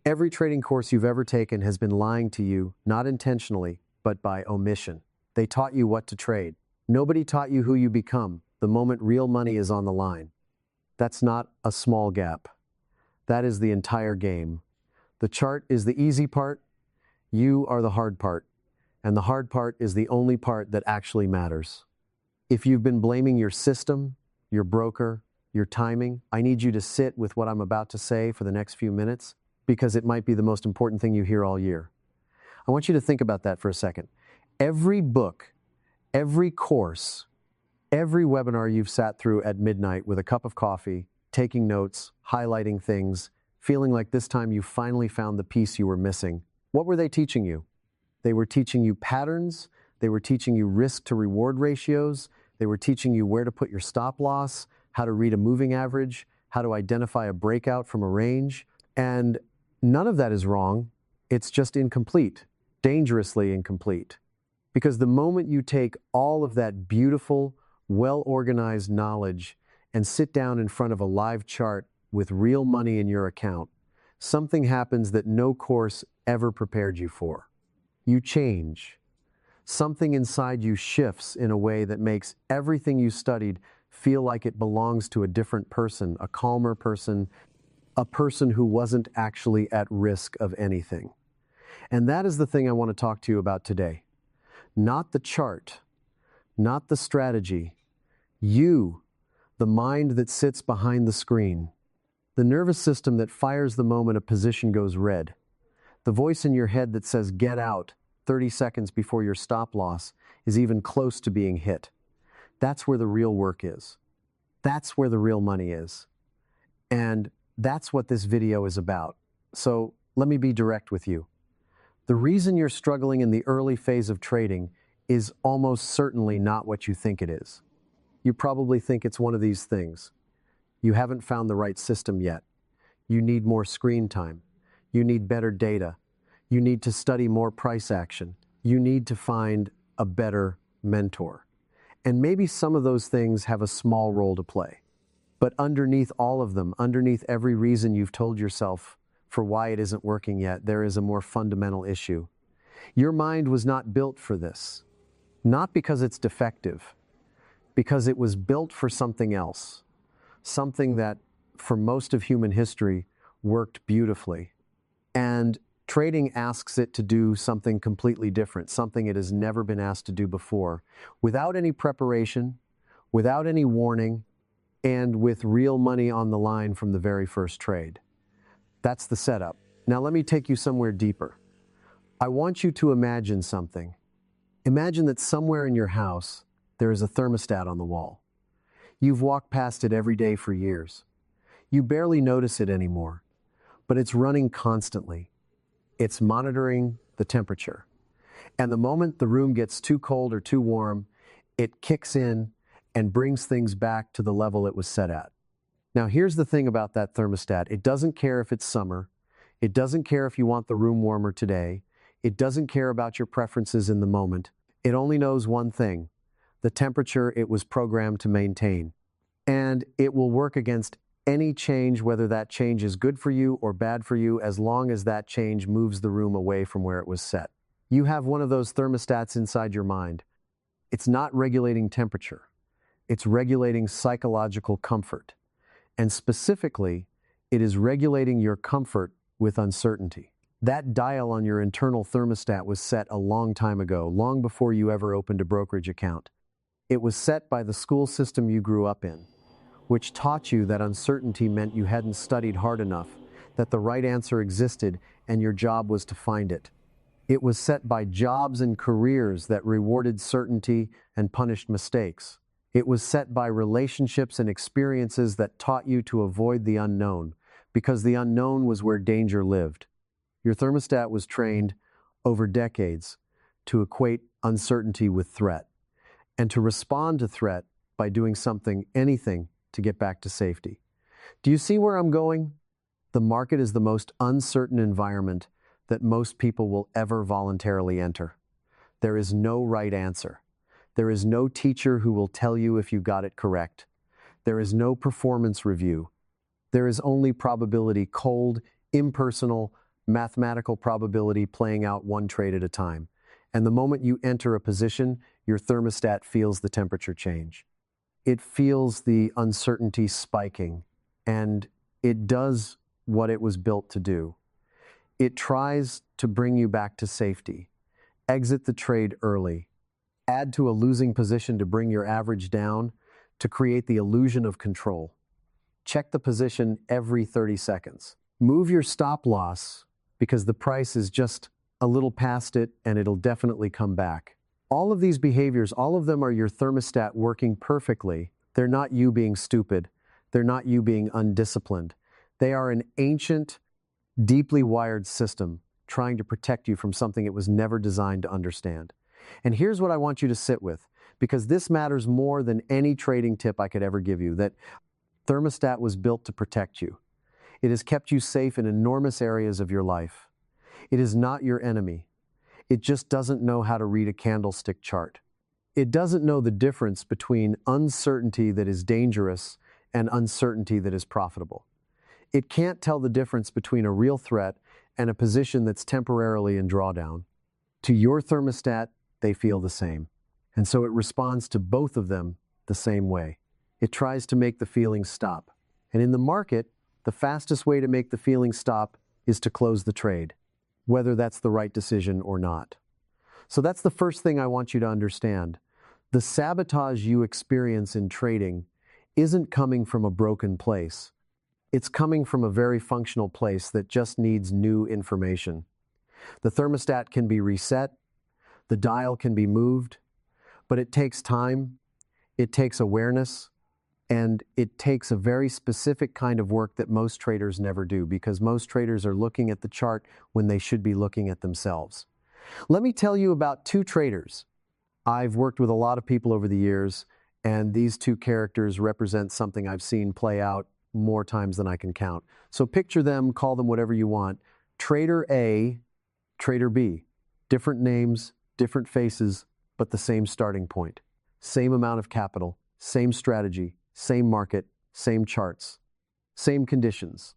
Every trading course you've ever taken has been lying to you, not intentionally, but by omission. They taught you what to trade. Nobody taught you who you become the moment real money is on the line. That's not a small gap. That is the entire game. The chart is the easy part. You are the hard part. And the hard part is the only part that actually matters. If you've been blaming your system, your broker, your timing, I need you to sit with what I'm about to say for the next few minutes, because it might be the most important thing you hear all year. I want you to think about that for a second. Every book, every course, every webinar you've sat through at midnight with a cup of coffee, taking notes, highlighting things, feeling like this time you finally found the piece you were missing, what were they teaching you? They were teaching you patterns. They were teaching you risk to reward ratios. They were teaching you where to put your stop loss, how to read a moving average, how to identify a breakout from a range. And none of that is wrong. It's just incomplete, dangerously incomplete. Because the moment you take all of that beautiful, well-organized knowledge and sit down in front of a live chart with real money in your account, something happens that no course ever prepared you for. You change. Something inside you shifts in a way that makes everything you studied feel like it belongs to a different person, a calmer person, a person who wasn't actually at risk of anything. And that is the thing I want to talk to you about today. Not the chart, not the strategy. You, the mind that sits behind the screen. The nervous system that fires the moment a position goes red. The voice in your head that says, "Get out," 30 seconds before your stop loss is even close to being hit. That's where the real work is. That's where the real money is. And that's what this video is about. So let me be direct with you. The reason you're struggling in the early phase of trading is almost certainly not what you think it is. You probably think it's one of these things. You haven't found the right system yet. You need more screen time. You need better data. You need to study more price action. You need to find a better mentor. And maybe some of those things have a small role to play. But underneath all of them, underneath every reason you've told yourself for why it isn't working yet, there is a more fundamental issue. Your mind was not built for this. Not because it's defective, because it was built for something else. Something that, for most of human history, worked beautifully. And trading asks it to do something completely different, something it has never been asked to do before, without any preparation, without any warning, and with real money on the line from the very first trade. That's the setup. Now let me take you somewhere deeper. I want you to imagine something. Imagine that somewhere in your house, there is a thermostat on the wall. You've walked past it every day for years. You barely notice it anymore, but it's running constantly. It's monitoring the temperature. And the moment the room gets too cold or too warm, it kicks in and brings things back to the level it was set at. Now, here's the thing about that thermostat. It doesn't care if it's summer. It doesn't care if you want the room warmer today. It doesn't care about your preferences in the moment. It only knows one thing: the temperature it was programmed to maintain. And it will work against any change, whether that change is good for you or bad for you, as long as that change moves the room away from where it was set. You have one of those thermostats inside your mind. It's not regulating temperature. It's regulating psychological comfort. And specifically, it is regulating your comfort with uncertainty. That dial on your internal thermostat was set a long time ago, long before you ever opened a brokerage account. It was set by the school system you grew up in, which taught you that uncertainty meant you hadn't studied hard enough, that the right answer existed and your job was to find it. It was set by jobs and careers that rewarded certainty and punished mistakes. It was set by relationships and experiences that taught you to avoid the unknown, because the unknown was where danger lived. Your thermostat was trained over decades to equate uncertainty with threat, and to respond to threat by doing something, anything, to get back to safety. Do you see where I'm going? The market is the most uncertain environment that most people will ever voluntarily enter. There is no right answer. There is no teacher who will tell you if you got it correct. There is no performance review. There is only probability, cold, impersonal, mathematical probability playing out one trade at a time. And the moment you enter a position, your thermostat feels the temperature change. It feels the uncertainty spiking, and it does what it was built to do. It tries to bring you back to safety. Exit the trade early. Add to a losing position to bring your average down to create the illusion of control. Check the position every 30 seconds. Move your stop loss because the price is just a little past it and it'll definitely come back. All of these behaviors, all of them are your thermostat working perfectly. They're not you being stupid. They're not you being undisciplined. They are an ancient, deeply wired system trying to protect you from something it was never designed to understand. And here's what I want you to sit with, because this matters more than any trading tip I could ever give you, that thermostat was built to protect you. It has kept you safe in enormous areas of your life. It is not your enemy. It just doesn't know how to read a candlestick chart. It doesn't know the difference between uncertainty that is dangerous and uncertainty that is profitable. It can't tell the difference between a real threat and a position that's temporarily in drawdown. To your thermostat, they feel the same. And so it responds to both of them the same way. It tries to make the feeling stop. And in the market, the fastest way to make the feeling stop is to close the trade, whether that's the right decision or not. So that's the first thing I want you to understand. The sabotage you experience in trading isn't coming from a broken place. It's coming from a very functional place that just needs new information. The thermostat can be reset, the dial can be moved, but it takes time, it takes awareness, and it takes a very specific kind of work that most traders never do, because most traders are looking at the chart when they should be looking at themselves. Let me tell you about two traders. I've worked with a lot of people over the years, and these two characters represent something I've seen play out more times than I can count. So picture them, call them whatever you want. Trader A, Trader B. Different names, different faces, but the same starting point. Same amount of capital, same strategy, same market, same charts, same conditions.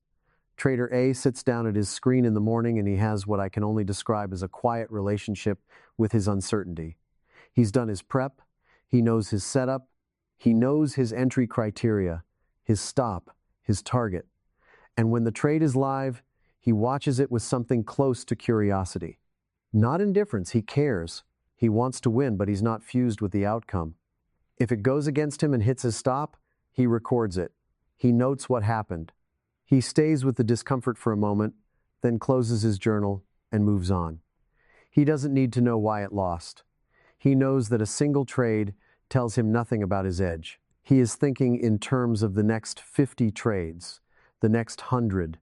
Trader A sits down at his screen in the morning and he has what I can only describe as a quiet relationship with his uncertainty. He's done his prep, he knows his setup, he knows his entry criteria, his stop, his target. And when the trade is live, he watches it with something close to curiosity. Not indifference, he cares. He wants to win, but he's not fused with the outcome. If it goes against him and hits his stop, he records it. He notes what happened. He stays with the discomfort for a moment, then closes his journal and moves on. He doesn't need to know why it lost. He knows that a single trade tells him nothing about his edge. He is thinking in terms of the next 50 trades, the next 100.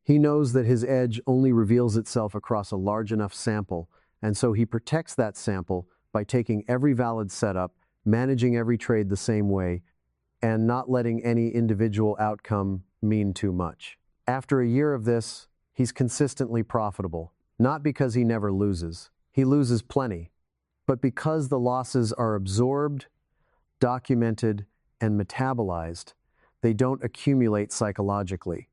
He knows that his edge only reveals itself across a large enough sample, and so he protects that sample by taking every valid setup, managing every trade the same way, and not letting any individual outcome mean too much. After a year of this, he's consistently profitable, not because he never loses. He loses plenty, but because the losses are absorbed, documented, and metabolized, they don't accumulate psychologically.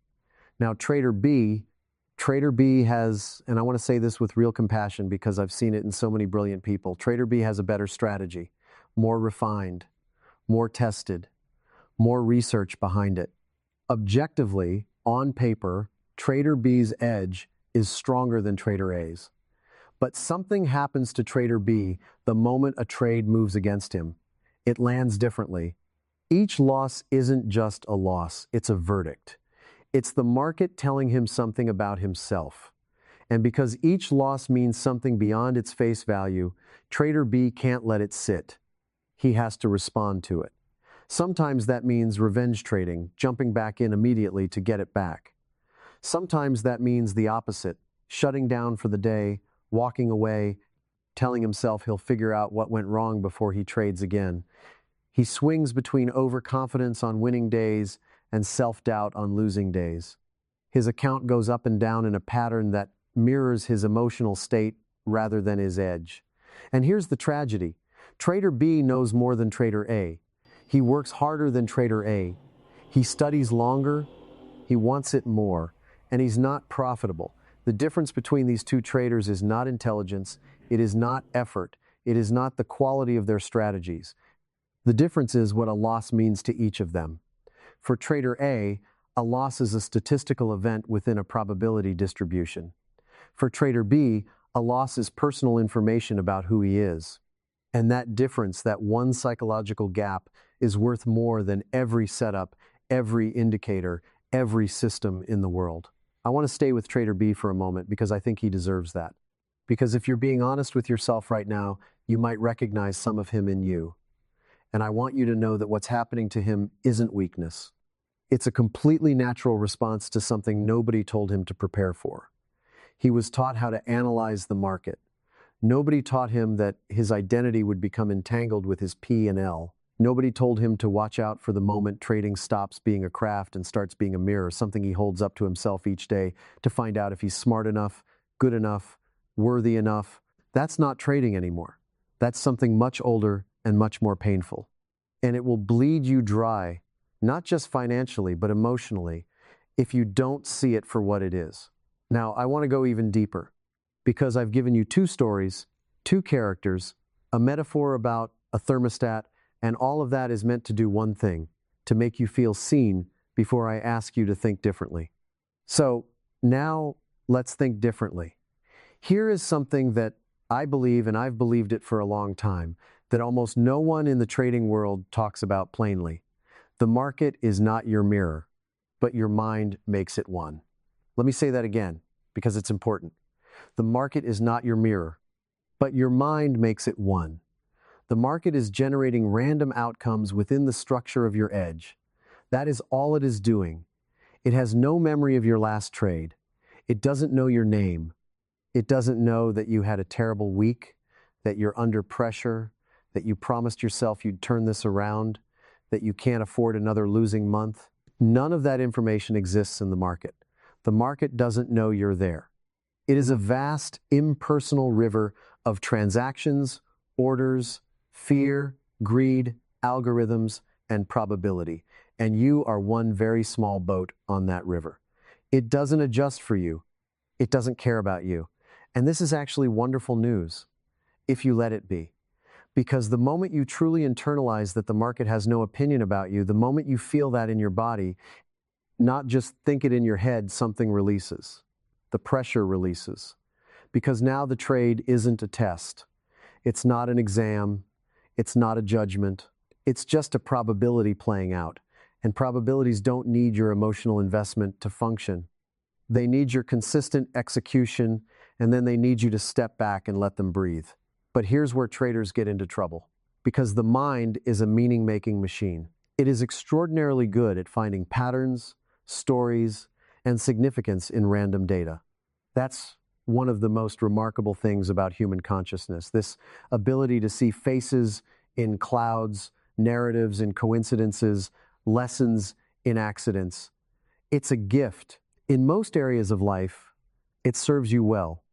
Now, Trader B has, and I want to say this with real compassion because I've seen it in so many brilliant people, Trader B has a better strategy, more refined, more tested, more research behind it. Objectively, on paper, Trader B's edge is stronger than Trader A's. But something happens to Trader B the moment a trade moves against him. It lands differently. Each loss isn't just a loss, it's a verdict. It's the market telling him something about himself. And because each loss means something beyond its face value, Trader B can't let it sit. He has to respond to it. Sometimes that means revenge trading, jumping back in immediately to get it back. Sometimes that means the opposite, shutting down for the day, walking away, telling himself he'll figure out what went wrong before he trades again. He swings between overconfidence on winning days and self-doubt on losing days. His account goes up and down in a pattern that mirrors his emotional state rather than his edge. And here's the tragedy. Trader B knows more than Trader A. He works harder than Trader A. He studies longer, he wants it more, and he's not profitable. The difference between these two traders is not intelligence, it is not effort, it is not the quality of their strategies. The difference is what a loss means to each of them. For trader a loss is a statistical event within a probability distribution. For trader B, a loss is personal information about who he is. And that difference, that one psychological gap, is worth more than every setup, every indicator, every system in the world. I want to stay with trader B for a moment because I think he deserves that. Because if you're being honest with yourself right now, you might recognize some of him in you. And I want you to know that what's happening to him isn't weakness. It's a completely natural response to something nobody told him to prepare for. He was taught how to analyze the market. Nobody taught him that his identity would become entangled with his P and L. Nobody told him to watch out for the moment trading stops being a craft and starts being a mirror, something he holds up to himself each day to find out if he's smart enough, good enough, worthy enough. That's not trading anymore. That's something much older and much more painful. And it will bleed you dry, not just financially, but emotionally, if you don't see it for what it is. Now, I want to go even deeper, because I've given you two stories, two characters, a metaphor about a thermostat, and all of that is meant to do one thing, to make you feel seen before I ask you to think differently. So now let's think differently. Here is something that I believe, and I've believed it for a long time, that almost no one in the trading world talks about plainly. The market is not your mirror, but your mind makes it one. Let me say that again, because it's important. The market is not your mirror, but your mind makes it one. The market is generating random outcomes within the structure of your edge. That is all it is doing. It has no memory of your last trade. It doesn't know your name. It doesn't know that you had a terrible week, that you're under pressure, that you promised yourself you'd turn this around, that you can't afford another losing month. None of that information exists in the market. The market doesn't know you're there. It is a vast, impersonal river of transactions, orders, fear, greed, algorithms, and probability. And you are one very small boat on that river. It doesn't adjust for you. It doesn't care about you. And this is actually wonderful news, if you let it be. Because the moment you truly internalize that the market has no opinion about you, the moment you feel that in your body, not just think it in your head, something releases. The pressure releases. Because now the trade isn't a test. It's not an exam. It's not a judgment. It's just a probability playing out. And probabilities don't need your emotional investment to function. They need your consistent execution, and then they need you to step back and let them breathe. But here's where traders get into trouble. Because the mind is a meaning-making machine. It is extraordinarily good at finding patterns, stories, and significance in random data. That's one of the most remarkable things about human consciousness, this ability to see faces in clouds, narratives in coincidences, lessons in accidents. It's a gift. In most areas of life, it serves you well.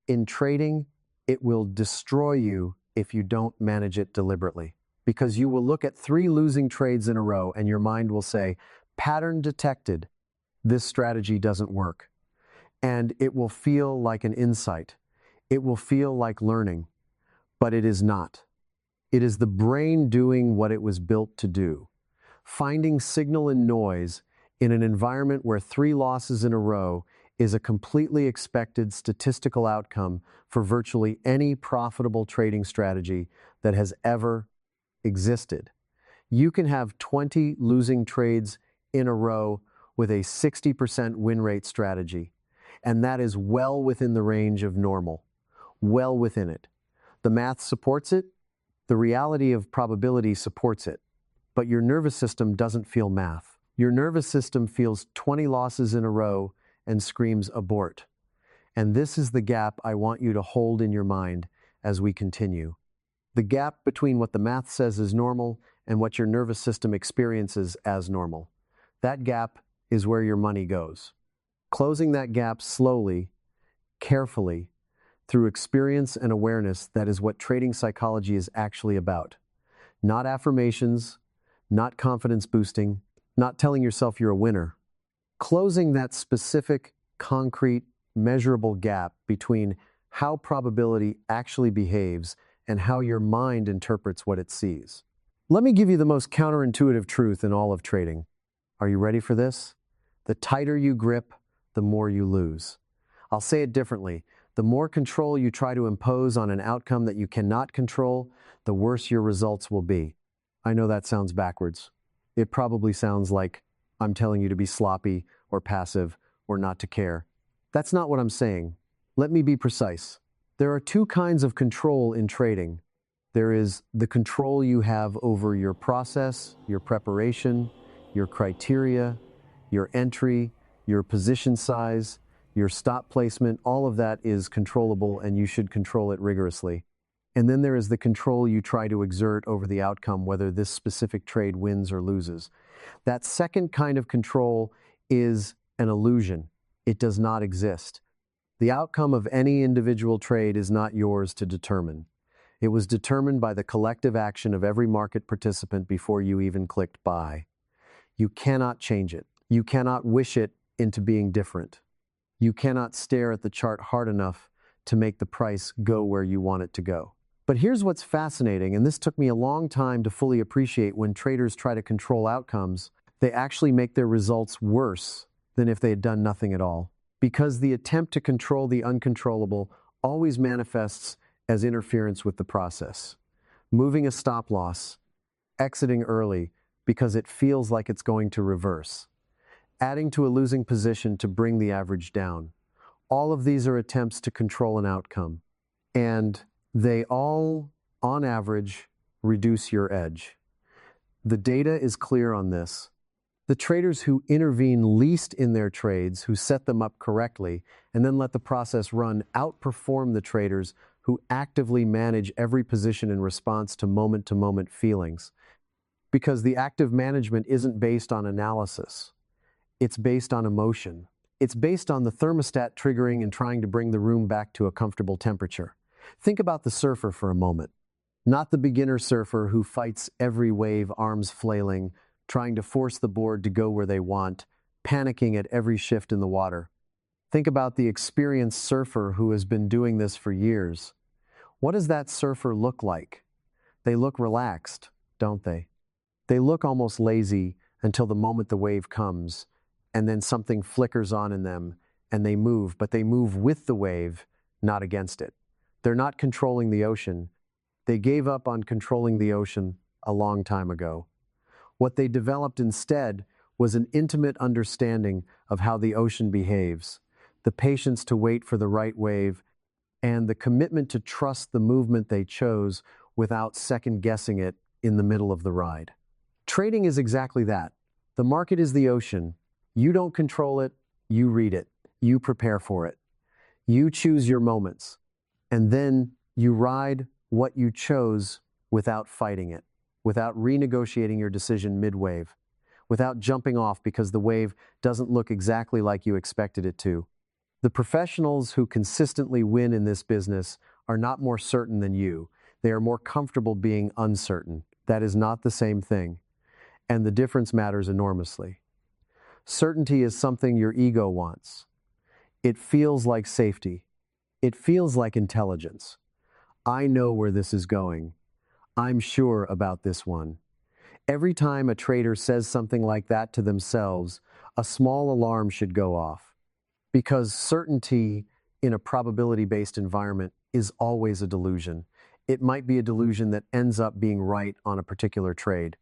In trading, it will destroy you if you don't manage it deliberately. Because you will look at 3 losing trades in a row and your mind will say, pattern detected, this strategy doesn't work. And it will feel like an insight. It will feel like learning, but it is not. It is the brain doing what it was built to do. Finding signal and noise in an environment where 3 losses in a row is a completely expected statistical outcome for virtually any profitable trading strategy that has ever existed. You can have 20 losing trades in a row with a 60% win rate strategy, and that is well within the range of normal, well within it. The math supports it, the reality of probability supports it, but your nervous system doesn't feel math. Your nervous system feels 20 losses in a row and screams abort. And this is the gap I want you to hold in your mind as we continue. The gap between what the math says is normal and what your nervous system experiences as normal. That gap is where your money goes. Closing that gap slowly, carefully, through experience and awareness, that is what trading psychology is actually about. Not affirmations, not confidence boosting, not telling yourself you're a winner. Closing that specific, concrete, measurable gap between how probability actually behaves and how your mind interprets what it sees. Let me give you the most counterintuitive truth in all of trading. Are you ready for this? The tighter you grip, the more you lose. I'll say it differently. The more control you try to impose on an outcome that you cannot control, the worse your results will be. I know that sounds backwards. It probably sounds like I'm telling you to be sloppy or passive or not to care. That's not what I'm saying. Let me be precise. There are two kinds of control in trading. There is the control you have over your process, your preparation, your criteria, your entry, your position size, your stop placement. All of that is controllable and you should control it rigorously. And then there is the control you try to exert over the outcome, whether this specific trade wins or loses. That second kind of control is an illusion. It does not exist. The outcome of any individual trade is not yours to determine. It was determined by the collective action of every market participant before you even clicked buy. You cannot change it. You cannot wish it into being different. You cannot stare at the chart hard enough to make the price go where you want it to go. But here's what's fascinating, and this took me a long time to fully appreciate. When traders try to control outcomes, they actually make their results worse than if they had done nothing at all. Because the attempt to control the uncontrollable always manifests as interference with the process. Moving a stop loss, exiting early because it feels like it's going to reverse, adding to a losing position to bring the average down. All of these are attempts to control an outcome, and they all, on average, reduce your edge. The data is clear on this. The traders who intervene least in their trades, who set them up correctly, and then let the process run, outperform the traders who actively manage every position in response to moment feelings. Because the active management isn't based on analysis. It's based on emotion. It's based on the thermostat triggering and trying to bring the room back to a comfortable temperature. Think about the surfer for a moment. Not the beginner surfer who fights every wave, arms flailing, trying to force the board to go where they want, panicking at every shift in the water. Think about the experienced surfer who has been doing this for years. What does that surfer look like? They look relaxed, don't they? They look almost lazy until the moment the wave comes, and then something flickers on in them, and they move, but they move with the wave, not against it. They're not controlling the ocean. They gave up on controlling the ocean a long time ago. What they developed instead was an intimate understanding of how the ocean behaves, the patience to wait for the right wave, and the commitment to trust the movement they chose without second-guessing it in the middle of the ride. Trading is exactly that. The market is the ocean. You don't control it, you read it, you prepare for it. You choose your moments, and then you ride what you chose without fighting it, without renegotiating your decision mid-wave, without jumping off because the wave doesn't look exactly like you expected it to. The professionals who consistently win in this business are not more certain than you. They are more comfortable being uncertain. That is not the same thing, and the difference matters enormously. Certainty is something your ego wants. It feels like safety. It feels like intelligence. I know where this is going. I'm sure about this one. Every time a trader says something like that to themselves, a small alarm should go off. Because certainty in a probability-based environment is always a delusion. It might be a delusion that ends up being right on a particular trade.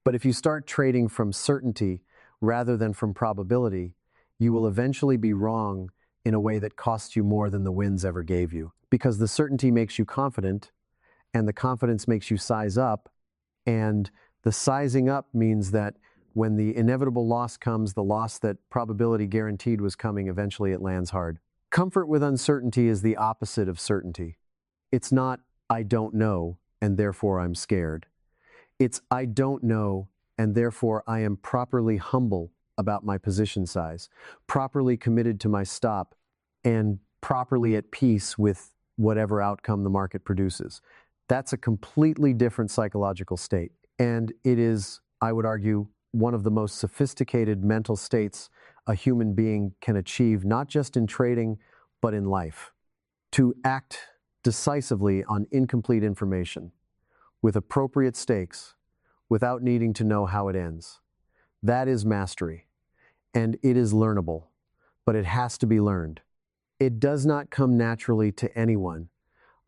But if you start trading from certainty rather than from probability, you will eventually be wrong in a way that costs you more than the wins ever gave you. Because the certainty makes you confident, and the confidence makes you size up, and the sizing up means that when the inevitable loss comes, the loss that probability guaranteed was coming, eventually it lands hard. Comfort with uncertainty is the opposite of certainty. It's not, I don't know, and therefore I'm scared. It's, I don't know, and therefore I am properly humble about my position size, properly committed to my stop, and properly at peace with whatever outcome the market produces. That's a completely different psychological state. And it is, I would argue, one of the most sophisticated mental states a human being can achieve, not just in trading, but in life. To act decisively on incomplete information, with appropriate stakes, without needing to know how it ends. That is mastery, and it is learnable, but it has to be learned. It does not come naturally to anyone.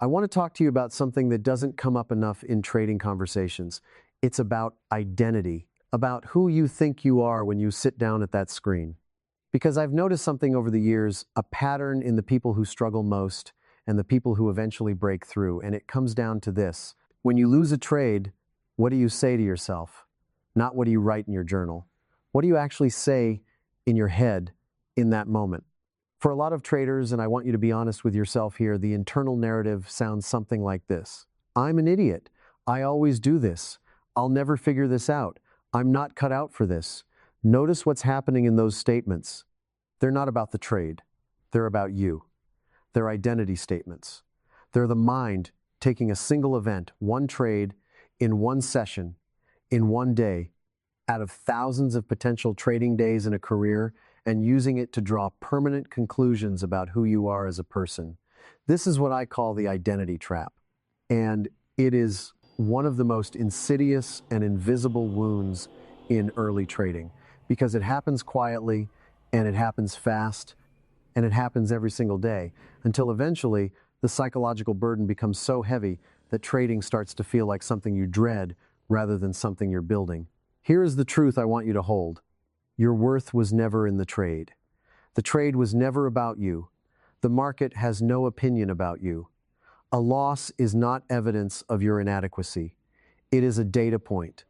I want to talk to you about something that doesn't come up enough in trading conversations. It's about identity, about who you think you are when you sit down at that screen. Because I've noticed something over the years, a pattern in the people who struggle most and the people who eventually break through, and it comes down to this. When you lose a trade, what do you say to yourself? Not what do you write in your journal. What do you actually say in your head in that moment? For a lot of traders, and I want you to be honest with yourself here, the internal narrative sounds something like this. I'm an idiot. I always do this. I'll never figure this out. I'm not cut out for this. Notice what's happening in those statements. They're not about the trade. They're about you. They're identity statements. They're the mind taking a single event, one trade, in one session, in one day, out of thousands of potential trading days in a career, and using it to draw permanent conclusions about who you are as a person. This is what I call the identity trap. And it is one of the most insidious and invisible wounds in early trading, because it happens quietly, and it happens fast, and it happens every single day, until eventually the psychological burden becomes so heavy that trading starts to feel like something you dread rather than something you're building. Here is the truth I want you to hold. Your worth was never in the trade. The trade was never about you. The market has no opinion about you. A loss is not evidence of your inadequacy. It is a data point.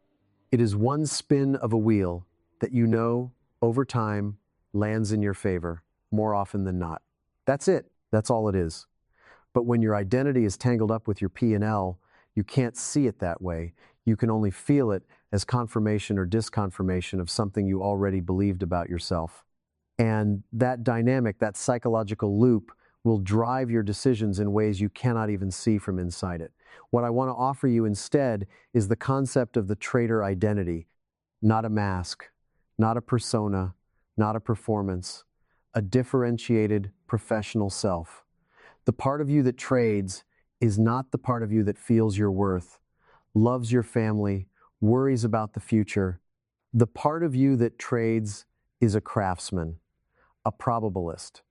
It is one spin of a wheel that you know, over time, lands in your favor, more often than not. That's it. That's all it is. But when your identity is tangled up with your P&L, you can't see it that way. You can only feel it as confirmation or disconfirmation of something you already believed about yourself. And that dynamic, that psychological loop, will drive your decisions in ways you cannot even see from inside it. What I want to offer you instead is the concept of the trader identity, not a mask, not a persona, not a performance, a differentiated professional self. The part of you that trades is not the part of you that feels your worth, loves your family, worries about the future. The part of you that trades is a craftsman, a probabilist,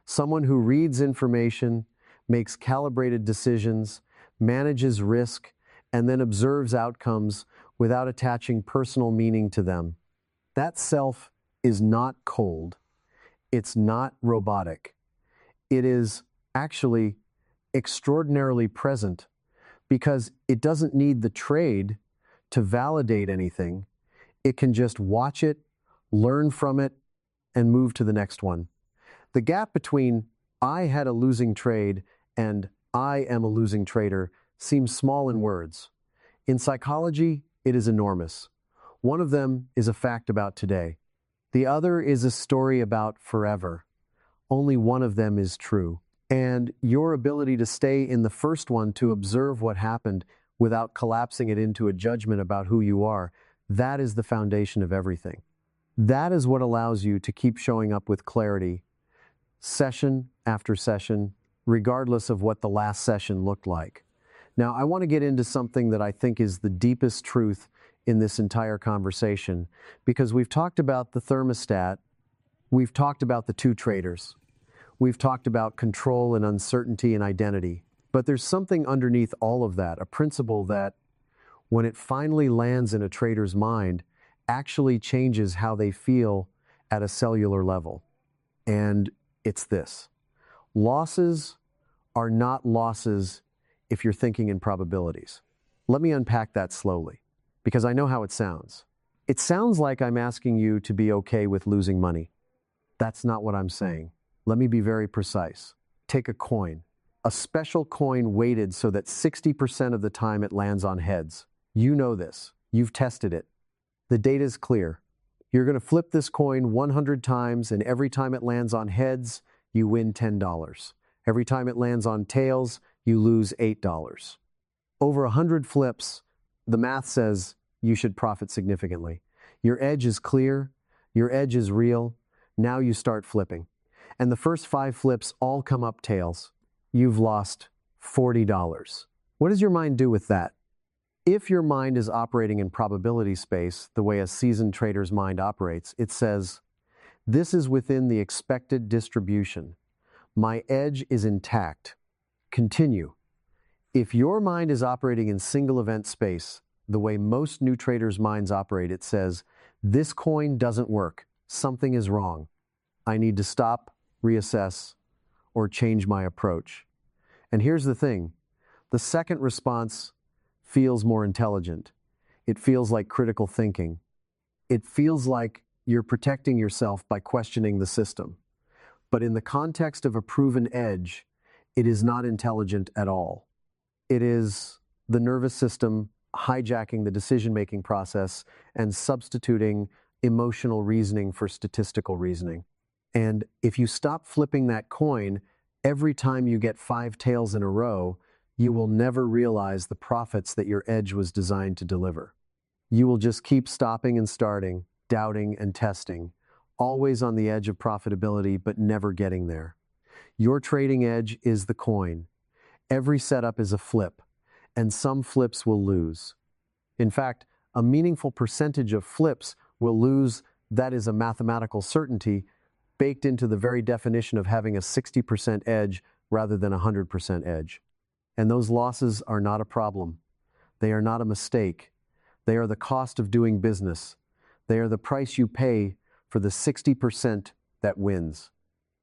someone who reads information, makes calibrated decisions, manages risk, and then observes outcomes without attaching personal meaning to them. That self is not cold. It's not robotic. It is actually extraordinarily present because it doesn't need the trade to validate anything. It can just watch it, learn from it, and move to the next one. The gap between I had a losing trade and I am a losing trader seems small in words. In psychology, it is enormous. One of them is a fact about today. The other is a story about forever. Only one of them is true. And your ability to stay in the first one, to observe what happened without collapsing it into a judgment about who you are, that is the foundation of everything. That is what allows you to keep showing up with clarity, session after session, regardless of what the last session looked like. Now, I want to get into something that I think is the deepest truth in this entire conversation, because we've talked about the thermostat, we've talked about the two traders, we've talked about control and uncertainty and identity, but there's something underneath all of that, a principle that, when it finally lands in a trader's mind, actually changes how they feel at a cellular level. And it's this: losses are not losses if you're thinking in probabilities. Let me unpack that slowly, because I know how it sounds. It sounds like I'm asking you to be okay with losing money. That's not what I'm saying. Let me be very precise. Take a coin, a special coin weighted so that 60% of the time it lands on heads. You know this. You've tested it. The data is clear. You're going to flip this coin 100 times, and every time it lands on heads, you win $10. Every time it lands on tails, you lose $8. Over 100 flips, the math says you should profit significantly. Your edge is clear. Your edge is real. Now you start flipping. and the first 5 flips all come up tails. You've lost $40. What does your mind do with that? If your mind is operating in probability space, the way a seasoned trader's mind operates, it says, this is within the expected distribution. My edge is intact. Continue. If your mind is operating in single event space, the way most new traders' minds operate, it says, this coin doesn't work. Something is wrong. I need to stop, reassess, or change my approach. And here's the thing. The second response feels more intelligent. It feels like critical thinking. It feels like you're protecting yourself by questioning the system. But in the context of a proven edge, it is not intelligent at all. It is the nervous system hijacking the decision-making process and substituting emotional reasoning for statistical reasoning. And if you stop flipping that coin every time you get 5 tails in a row, you will never realize the profits that your edge was designed to deliver. You will just keep stopping and starting, doubting and testing, always on the edge of profitability but never getting there. Your trading edge is the coin. Every setup is a flip, and some flips will lose. In fact, a meaningful percentage of flips will lose. That is a mathematical certainty baked into the very definition of having a 60% edge rather than a 100% edge. And those losses are not a problem. They are not a mistake. They are the cost of doing business. They are the price you pay for the 60% that wins.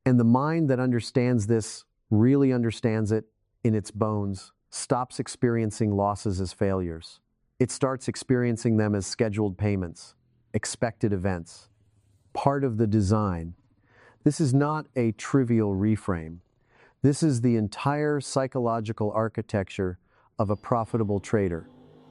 And the mind that understands this really understands it in its bones, stops experiencing losses as failures. It starts experiencing them as scheduled payments, expected events, part of the design. This is not a trivial reframe. This is the entire psychological architecture of a profitable trader.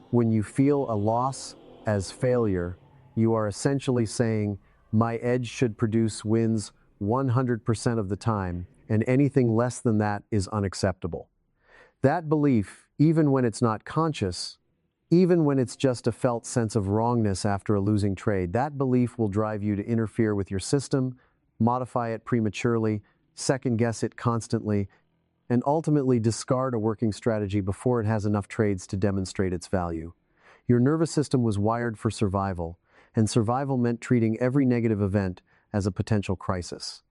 When you feel a loss as failure, you are essentially saying, my edge should produce wins 100% of the time, and anything less than that is unacceptable. That belief, even when it's not conscious, even when it's just a felt sense of wrongness after a losing trade, that belief will drive you to interfere with your system, modify it prematurely, second-guess it constantly, and ultimately discard a working strategy before it has enough trades to demonstrate its value. Your nervous system was wired for survival, and survival meant treating every negative event as a potential crisis.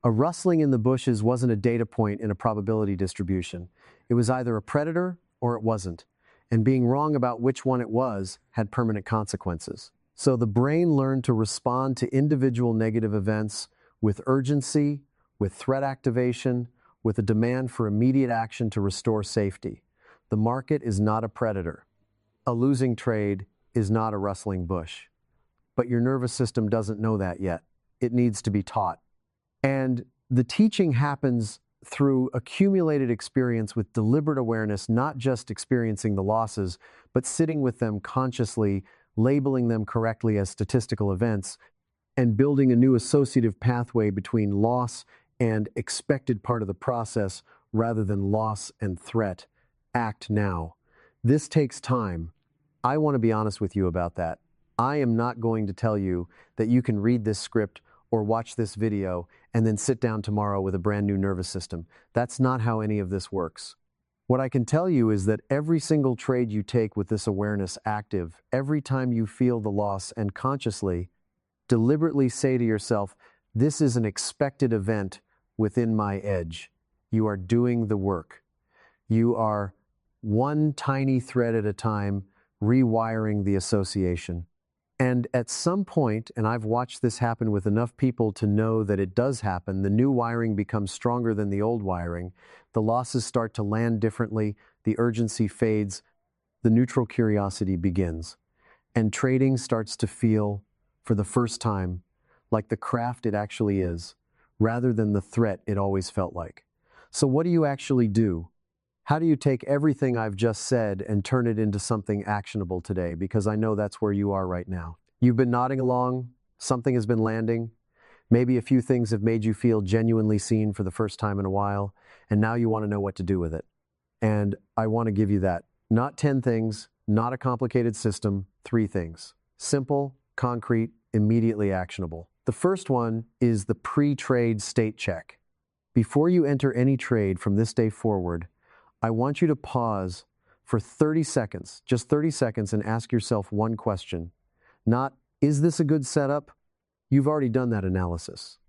A rustling in the bushes wasn't a data point in a probability distribution. It was either a predator or it wasn't, and being wrong about which one it was had permanent consequences. So the brain learned to respond to individual negative events with urgency, with threat activation, with a demand for immediate action to restore safety. The market is not a predator. A losing trade is not a rustling bush. But your nervous system doesn't know that yet. It needs to be taught. And the teaching happens through accumulated experience with deliberate awareness, not just experiencing the losses, but sitting with them consciously, labeling them correctly as statistical events, and building a new associative pathway between loss and expected part of the process rather than loss and threat. Act now. This takes time. I want to be honest with you about that. I am not going to tell you that you can read this script or watch this video and then sit down tomorrow with a brand new nervous system. That's not how any of this works. What I can tell you is that every single trade you take with this awareness active, every time you feel the loss and consciously, deliberately say to yourself, this is an expected event within my edge. You are doing the work. You are one tiny thread at a time rewiring the association. And at some point, and I've watched this happen with enough people to know that it does happen, the new wiring becomes stronger than the old wiring. The losses start to land differently, the urgency fades, the neutral curiosity begins. And trading starts to feel, for the first time, like the craft it actually is, rather than the threat it always felt like. So what do you actually do? How do you take everything I've just said and turn it into something actionable today? Because I know that's where you are right now. You've been nodding along, something has been landing, maybe a few things have made you feel genuinely seen for the first time in a while, and now you want to know what to do with it. And I want to give you that. Not 10 things, not a complicated system, 3 things. Simple, concrete, immediately actionable. The first one is the pre-trade state check. Before you enter any trade from this day forward, I want you to pause for 30 seconds, just 30 seconds, and ask yourself one question. Not, is this a good setup? You've already done that analysis.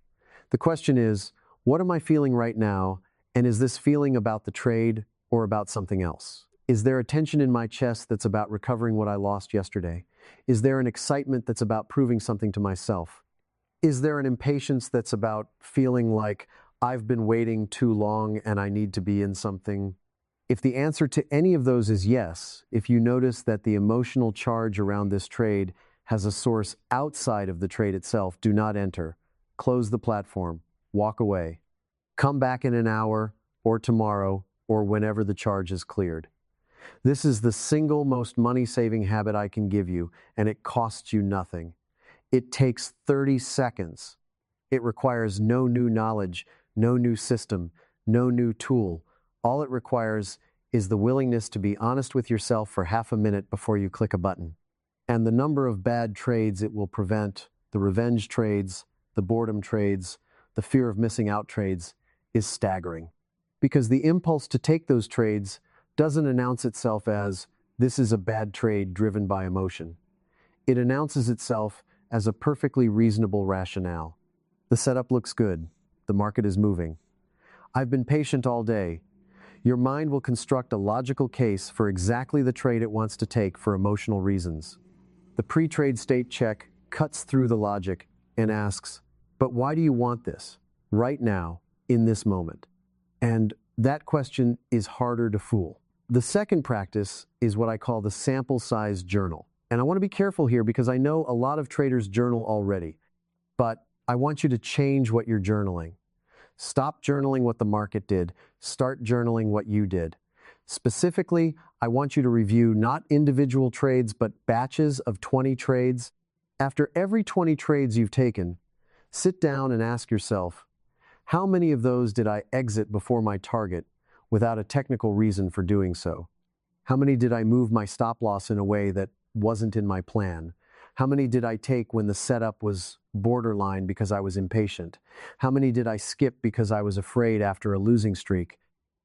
The question is, what am I feeling right now, and is this feeling about the trade or about something else? Is there a tension in my chest that's about recovering what I lost yesterday? Is there an excitement that's about proving something to myself? Is there an impatience that's about feeling like I've been waiting too long and I need to be in something? If the answer to any of those is yes, if you notice that the emotional charge around this trade has a source outside of the trade itself, do not enter. Close the platform. Walk away. Come back in an hour or tomorrow or whenever the charge is cleared. This is the single most money-saving habit I can give you, and it costs you nothing. It takes 30 seconds. It requires no new knowledge, no new system, no new tool. All it requires is the willingness to be honest with yourself for half a minute before you click a button. And the number of bad trades it will prevent, the revenge trades, the boredom trades, the fear of missing out trades, is staggering. Because the impulse to take those trades doesn't announce itself as, this is a bad trade driven by emotion. It announces itself as a perfectly reasonable rationale. The setup looks good. The market is moving. I've been patient all day. Your mind will construct a logical case for exactly the trade it wants to take for emotional reasons. The pre-trade state check cuts through the logic and asks, but why do you want this, right now, in this moment? And that question is harder to fool. The second practice is what I call the sample size journal. And I want to be careful here because I know a lot of traders journal already, but I want you to change what you're journaling. Stop journaling what the market did. Start journaling what you did. Specifically, I want you to review not individual trades, but batches of 20 trades. After every 20 trades you've taken, sit down and ask yourself, how many of those did I exit before my target without a technical reason for doing so? How many did I move my stop loss in a way that wasn't in my plan? How many did I take when the setup was borderline because I was impatient? How many did I skip because I was afraid after a losing streak?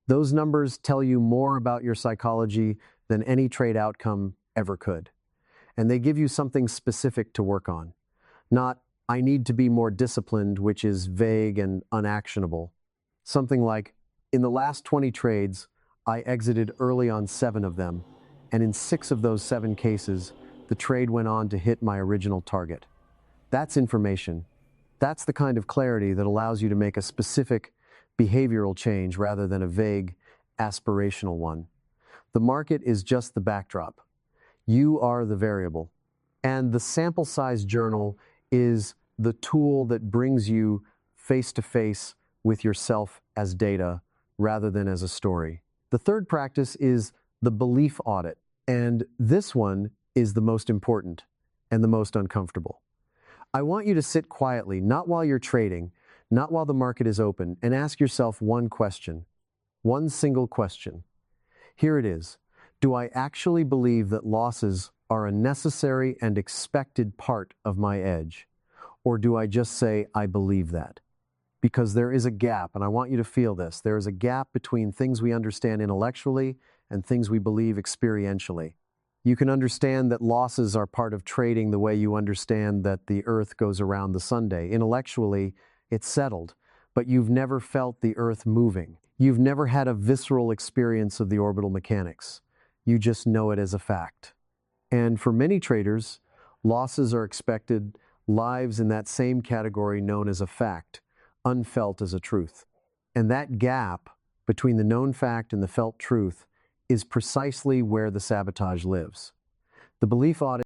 Those numbers tell you more about your psychology than any trade outcome ever could. And they give you something specific to work on. Not, I need to be more disciplined, which is vague and unactionable. Something like, in the last 20 trades, I exited early on 7 of them, and in 6 of those 7 cases, the trade went on to hit my original target. That's information. That's the kind of clarity that allows you to make a specific behavioral change rather than a vague, aspirational one. The market is just the backdrop. You are the variable. And the sample size journal is the tool that brings you face to face with yourself as data rather than as a story. The third practice is the belief audit. And this one is the most important and the most uncomfortable. I want you to sit quietly, not while you're trading, not while the market is open, and ask yourself one question, one single question. Here it is. Do I actually believe that losses are a necessary and expected part of my edge? Or do I just say, I believe that? Because there is a gap, and I want you to feel this. There is a gap between things we understand intellectually and things we believe experientially. You can understand that losses are part of trading the way you understand that the earth goes around the Sunday. Intellectually, it's settled, but you've never felt the earth moving. You've never had a visceral experience of the orbital mechanics. You just know it as a fact. And for many traders, losses are expected, lives in that same category known as a fact, unfelt as a truth. And that gap between the known fact and the felt truth is precisely where the sabotage lives. The belief audit